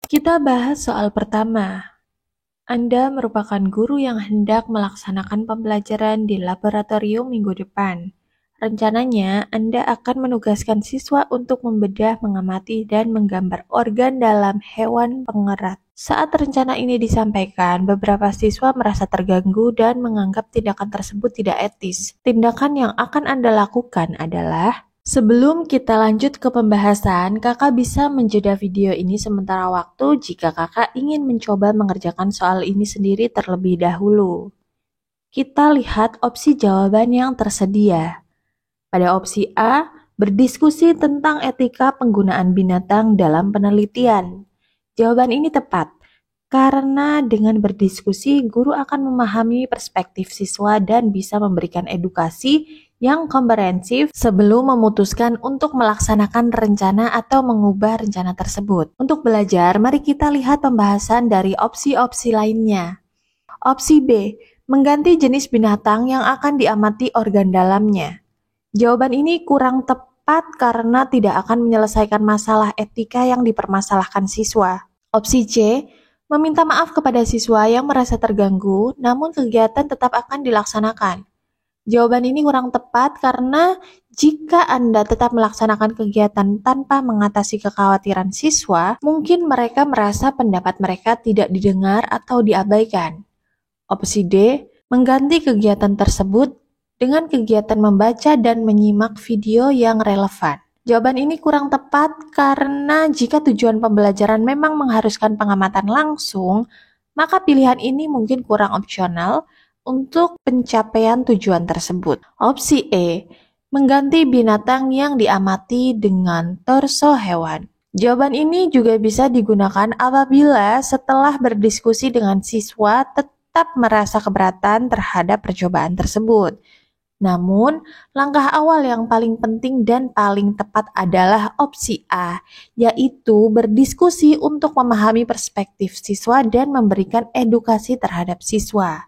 Kita bahas soal pertama. Anda merupakan guru yang hendak melaksanakan pembelajaran di laboratorium minggu depan. Rencananya, Anda akan menugaskan siswa untuk membedah, mengamati, dan menggambar organ dalam hewan pengerat. Saat rencana ini disampaikan, beberapa siswa merasa terganggu dan menganggap tindakan tersebut tidak etis. Tindakan yang akan Anda lakukan adalah: sebelum kita lanjut ke pembahasan, kakak bisa menjeda video ini sementara waktu jika kakak ingin mencoba mengerjakan soal ini sendiri terlebih dahulu. Kita lihat opsi jawaban yang tersedia. Pada opsi A, berdiskusi tentang etika penggunaan binatang dalam penelitian. Jawaban ini tepat, karena dengan berdiskusi, guru akan memahami perspektif siswa dan bisa memberikan edukasi yang komprehensif sebelum memutuskan untuk melaksanakan rencana atau mengubah rencana tersebut. Untuk belajar, mari kita lihat pembahasan dari opsi-opsi lainnya. Opsi B, mengganti jenis binatang yang akan diamati organ dalamnya. Jawaban ini kurang tepat karena tidak akan menyelesaikan masalah etika yang dipermasalahkan siswa. Opsi C, meminta maaf kepada siswa yang merasa terganggu, namun kegiatan tetap akan dilaksanakan. Jawaban ini kurang tepat karena jika Anda tetap melaksanakan kegiatan tanpa mengatasi kekhawatiran siswa, mungkin mereka merasa pendapat mereka tidak didengar atau diabaikan. Opsi D, mengganti kegiatan tersebut dengan kegiatan membaca dan menyimak video yang relevan. Jawaban ini kurang tepat karena jika tujuan pembelajaran memang mengharuskan pengamatan langsung, maka pilihan ini mungkin kurang opsional untuk pencapaian tujuan tersebut. Opsi E, mengganti binatang yang diamati dengan torso hewan. Jawaban ini juga bisa digunakan apabila setelah berdiskusi dengan siswa tetap merasa keberatan terhadap percobaan tersebut. Namun, langkah awal yang paling penting dan paling tepat adalah opsi A, yaitu berdiskusi untuk memahami perspektif siswa dan memberikan edukasi terhadap siswa.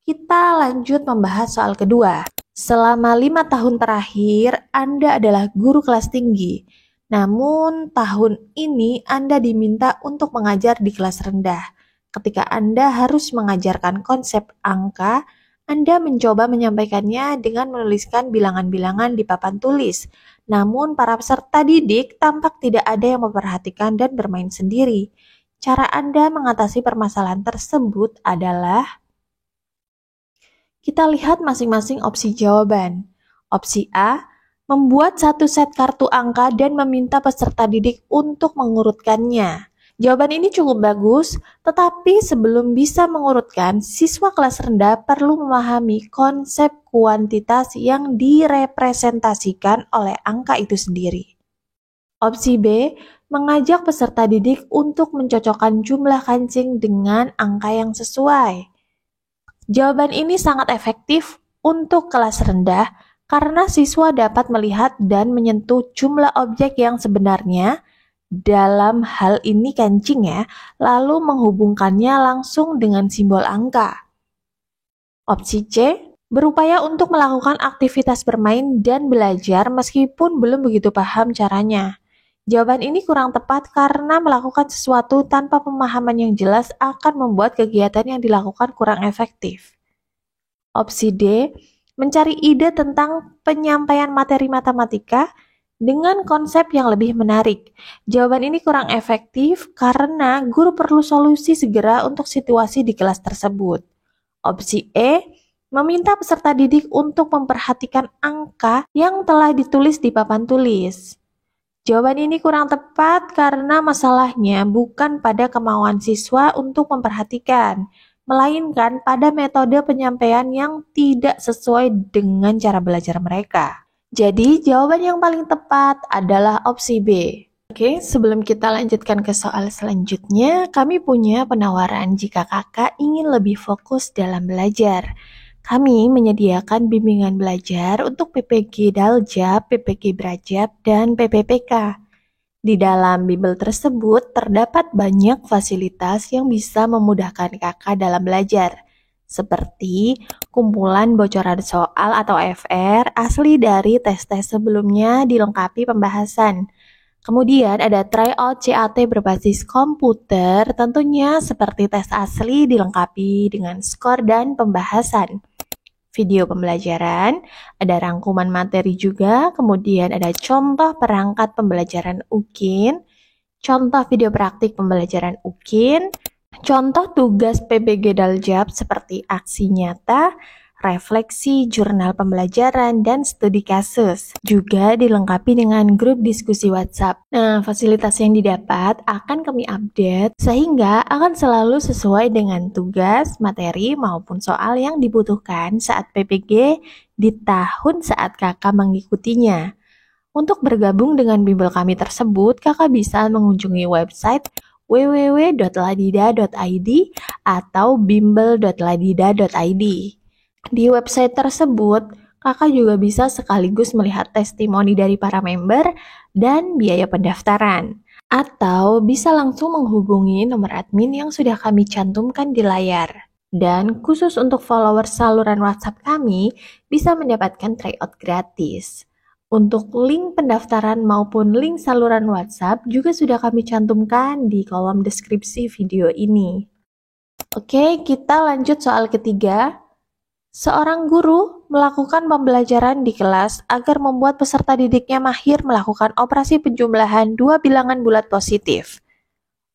Kita lanjut membahas soal kedua. Selama 5 tahun terakhir, Anda adalah guru kelas tinggi. Namun, tahun ini Anda diminta untuk mengajar di kelas rendah. Ketika Anda harus mengajarkan konsep angka, Anda mencoba menyampaikannya dengan menuliskan bilangan-bilangan di papan tulis. Namun, para peserta didik tampak tidak ada yang memperhatikan dan bermain sendiri. Cara Anda mengatasi permasalahan tersebut adalah: kita lihat masing-masing opsi jawaban. Opsi A, membuat satu set kartu angka dan meminta peserta didik untuk mengurutkannya. Jawaban ini cukup bagus, tetapi sebelum bisa mengurutkan, siswa kelas rendah perlu memahami konsep kuantitas yang direpresentasikan oleh angka itu sendiri. Opsi B, mengajak peserta didik untuk mencocokkan jumlah kancing dengan angka yang sesuai. Jawaban ini sangat efektif untuk kelas rendah karena siswa dapat melihat dan menyentuh jumlah objek yang sebenarnya, dalam hal ini kancing ya, lalu menghubungkannya langsung dengan simbol angka. Opsi C, berupaya untuk melakukan aktivitas bermain dan belajar meskipun belum begitu paham caranya. Jawaban ini kurang tepat karena melakukan sesuatu tanpa pemahaman yang jelas akan membuat kegiatan yang dilakukan kurang efektif. Opsi D, mencari ide tentang penyampaian materi matematika dengan konsep yang lebih menarik. Jawaban ini kurang efektif karena guru perlu solusi segera untuk situasi di kelas tersebut. Opsi E, meminta peserta didik untuk memperhatikan angka yang telah ditulis di papan tulis. Jawaban ini kurang tepat karena masalahnya bukan pada kemauan siswa untuk memperhatikan, melainkan pada metode penyampaian yang tidak sesuai dengan cara belajar mereka. Jadi, jawaban yang paling tepat adalah opsi B. Oke, sebelum kita lanjutkan ke soal selanjutnya, kami punya penawaran jika kakak ingin lebih fokus dalam belajar. Kami menyediakan bimbingan belajar untuk PPG Daljab, PPG Brajab, dan PPPK. Di dalam bimbel tersebut terdapat banyak fasilitas yang bisa memudahkan kakak dalam belajar, seperti kumpulan bocoran soal atau FR asli dari tes-tes sebelumnya dilengkapi pembahasan, Kemudian ada tryout CAT berbasis komputer, tentunya seperti tes asli dilengkapi dengan skor dan pembahasan. Video pembelajaran, ada rangkuman materi juga, kemudian ada contoh perangkat pembelajaran UKIN, contoh video praktik pembelajaran UKIN, contoh tugas PBG Daljab seperti aksi nyata, refleksi, jurnal pembelajaran, dan studi kasus. Juga dilengkapi dengan grup diskusi WhatsApp. Nah, fasilitas yang didapat akan kami update sehingga akan selalu sesuai dengan tugas, materi, maupun soal yang dibutuhkan saat PPG di tahun saat kakak mengikutinya. Untuk bergabung dengan bimbel kami tersebut, kakak bisa mengunjungi website www.ladida.id atau bimbel.ladida.id. Di website tersebut, kakak juga bisa sekaligus melihat testimoni dari para member dan biaya pendaftaran. Atau bisa langsung menghubungi nomor admin yang sudah kami cantumkan di layar. Dan khusus untuk followers saluran WhatsApp kami, bisa mendapatkan tryout gratis. Untuk link pendaftaran maupun link saluran WhatsApp juga sudah kami cantumkan di kolom deskripsi video ini. Oke, kita lanjut soal ketiga. Seorang guru melakukan pembelajaran di kelas agar membuat peserta didiknya mahir melakukan operasi penjumlahan dua bilangan bulat positif.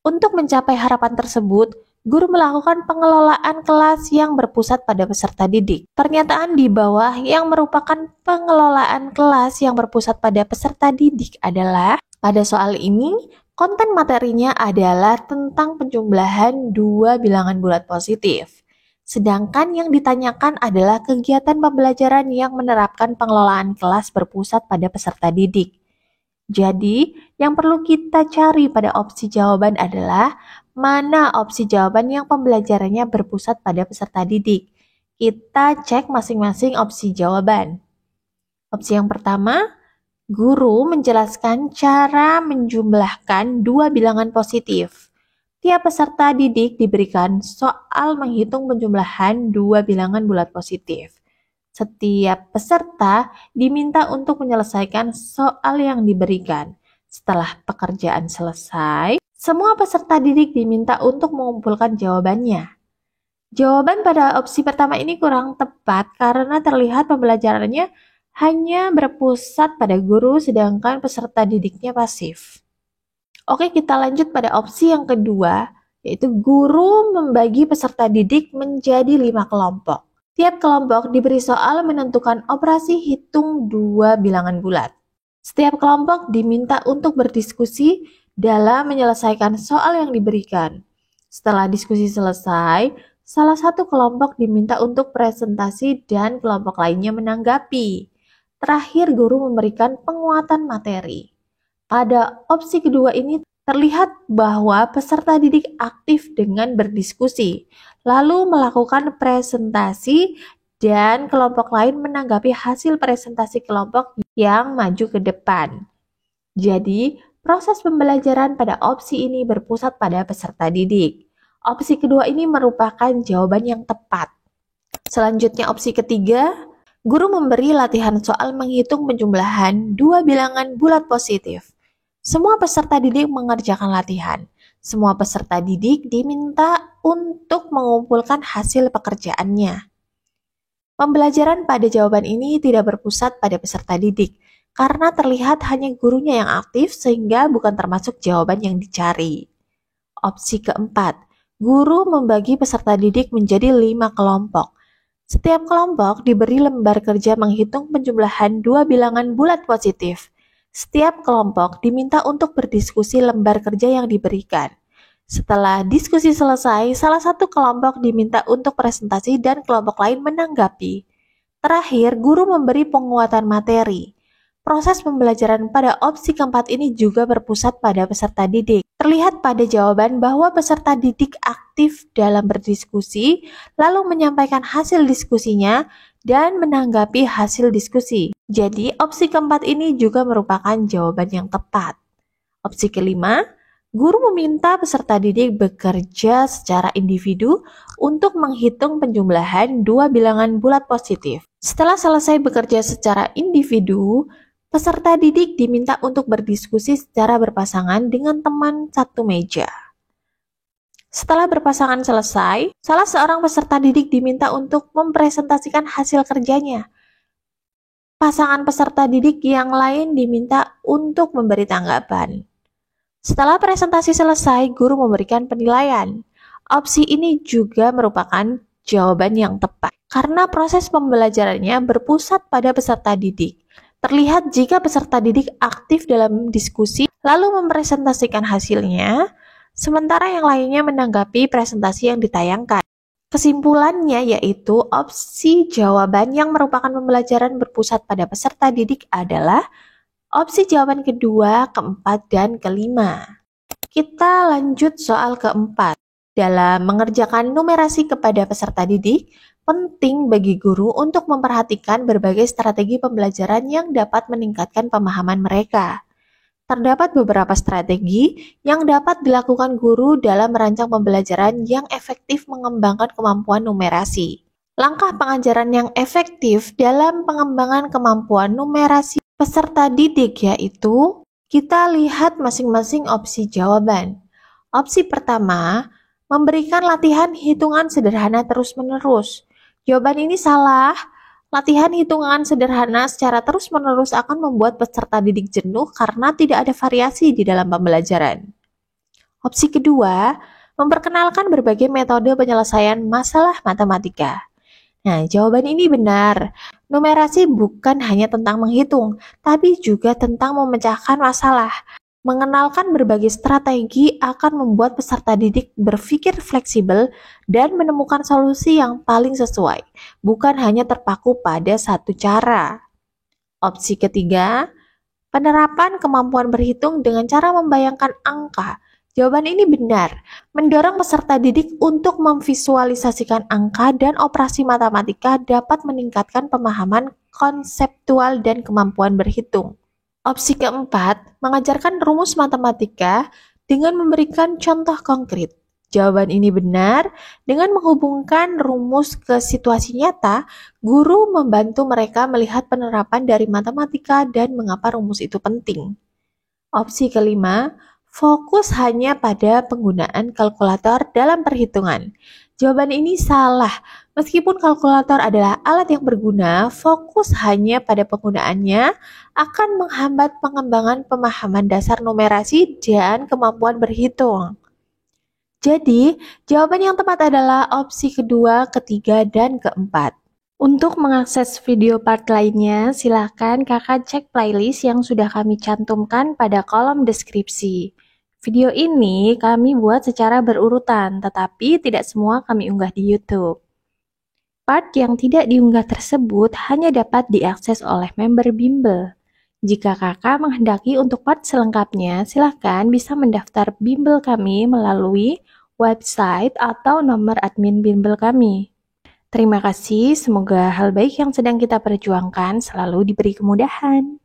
Untuk mencapai harapan tersebut, guru melakukan pengelolaan kelas yang berpusat pada peserta didik. Pernyataan di bawah yang merupakan pengelolaan kelas yang berpusat pada peserta didik adalah, pada soal ini, konten materinya adalah tentang penjumlahan dua bilangan bulat positif. Sedangkan yang ditanyakan adalah kegiatan pembelajaran yang menerapkan pengelolaan kelas berpusat pada peserta didik. Jadi, yang perlu kita cari pada opsi jawaban adalah mana opsi jawaban yang pembelajarannya berpusat pada peserta didik. Kita cek masing-masing opsi jawaban. Opsi yang pertama, guru menjelaskan cara menjumlahkan dua bilangan positif. Tiap peserta didik diberikan soal menghitung penjumlahan dua bilangan bulat positif. Setiap peserta diminta untuk menyelesaikan soal yang diberikan. Setelah pekerjaan selesai, semua peserta didik diminta untuk mengumpulkan jawabannya. Jawaban pada opsi pertama ini kurang tepat karena terlihat pembelajarannya hanya berpusat pada guru sedangkan peserta didiknya pasif. Oke, kita lanjut pada opsi yang kedua, yaitu guru membagi peserta didik menjadi 5 kelompok. Tiap kelompok diberi soal menentukan operasi hitung dua bilangan bulat. Setiap kelompok diminta untuk berdiskusi dalam menyelesaikan soal yang diberikan. Setelah diskusi selesai, salah satu kelompok diminta untuk presentasi dan kelompok lainnya menanggapi. Terakhir, guru memberikan penguatan materi. Pada opsi kedua ini terlihat bahwa peserta didik aktif dengan berdiskusi, lalu melakukan presentasi dan kelompok lain menanggapi hasil presentasi kelompok yang maju ke depan. Jadi, proses pembelajaran pada opsi ini berpusat pada peserta didik. Opsi kedua ini merupakan jawaban yang tepat. Selanjutnya opsi ketiga, guru memberi latihan soal menghitung penjumlahan dua bilangan bulat positif. Semua peserta didik mengerjakan latihan. Semua peserta didik diminta untuk mengumpulkan hasil pekerjaannya. Pembelajaran pada jawaban ini tidak berpusat pada peserta didik, karena terlihat hanya gurunya yang aktif sehingga bukan termasuk jawaban yang dicari. Opsi keempat, guru membagi peserta didik menjadi 5 kelompok. Setiap kelompok diberi lembar kerja menghitung penjumlahan dua bilangan bulat positif. Setiap kelompok diminta untuk berdiskusi lembar kerja yang diberikan. Setelah diskusi selesai, salah satu kelompok diminta untuk presentasi dan kelompok lain menanggapi. Terakhir, guru memberi penguatan materi. Proses pembelajaran pada opsi keempat ini juga berpusat pada peserta didik. Terlihat pada jawaban bahwa peserta didik aktif dalam berdiskusi, lalu menyampaikan hasil diskusinya, dan menanggapi hasil diskusi. Jadi, opsi keempat ini juga merupakan jawaban yang tepat. Opsi kelima, guru meminta peserta didik bekerja secara individu untuk menghitung penjumlahan dua bilangan bulat positif. Setelah selesai bekerja secara individu, Peserta didik diminta untuk berdiskusi secara berpasangan dengan teman satu meja. Setelah berpasangan selesai, salah seorang peserta didik diminta untuk mempresentasikan hasil kerjanya. Pasangan peserta didik yang lain diminta untuk memberi tanggapan. Setelah presentasi selesai, guru memberikan penilaian. Opsi ini juga merupakan jawaban yang tepat karena proses pembelajarannya berpusat pada peserta didik. Terlihat jika peserta didik aktif dalam diskusi lalu mempresentasikan hasilnya, sementara yang lainnya menanggapi presentasi yang ditayangkan. Kesimpulannya yaitu opsi jawaban yang merupakan pembelajaran berpusat pada peserta didik adalah opsi jawaban kedua, keempat, dan kelima. Kita lanjut soal keempat. Dalam mengerjakan numerasi kepada peserta didik, penting bagi guru untuk memperhatikan berbagai strategi pembelajaran yang dapat meningkatkan pemahaman mereka. Terdapat beberapa strategi yang dapat dilakukan guru dalam merancang pembelajaran yang efektif mengembangkan kemampuan numerasi. Langkah pengajaran yang efektif dalam pengembangan kemampuan numerasi peserta didik yaitu kita lihat masing-masing opsi jawaban. Opsi pertama, memberikan latihan hitungan sederhana terus-menerus. Jawaban ini salah. Latihan hitungan sederhana secara terus-menerus akan membuat peserta didik jenuh karena tidak ada variasi di dalam pembelajaran. Opsi kedua, memperkenalkan berbagai metode penyelesaian masalah matematika. Nah, jawaban ini benar. Numerasi bukan hanya tentang menghitung, tapi juga tentang memecahkan masalah. Mengenalkan berbagai strategi akan membuat peserta didik berpikir fleksibel dan menemukan solusi yang paling sesuai, bukan hanya terpaku pada satu cara. Opsi ketiga, penerapan kemampuan berhitung dengan cara membayangkan angka. Jawaban ini benar, mendorong peserta didik untuk memvisualisasikan angka dan operasi matematika dapat meningkatkan pemahaman konseptual dan kemampuan berhitung. Opsi keempat, mengajarkan rumus matematika dengan memberikan contoh konkret. Jawaban ini benar, dengan menghubungkan rumus ke situasi nyata, guru membantu mereka melihat penerapan dari matematika dan mengapa rumus itu penting. Opsi kelima, fokus hanya pada penggunaan kalkulator dalam perhitungan. Jawaban ini salah. Meskipun kalkulator adalah alat yang berguna, fokus hanya pada penggunaannya akan menghambat pengembangan pemahaman dasar numerasi dan kemampuan berhitung. Jadi, jawaban yang tepat adalah opsi kedua, ketiga, dan keempat. Untuk mengakses video part lainnya, silakan kakak cek playlist yang sudah kami cantumkan pada kolom deskripsi. Video ini kami buat secara berurutan, tetapi tidak semua kami unggah di YouTube. Part yang tidak diunggah tersebut hanya dapat diakses oleh member bimbel. Jika kakak menghendaki untuk part selengkapnya, silakan bisa mendaftar bimbel kami melalui website atau nomor admin bimbel kami. Terima kasih, semoga hal baik yang sedang kita perjuangkan selalu diberi kemudahan.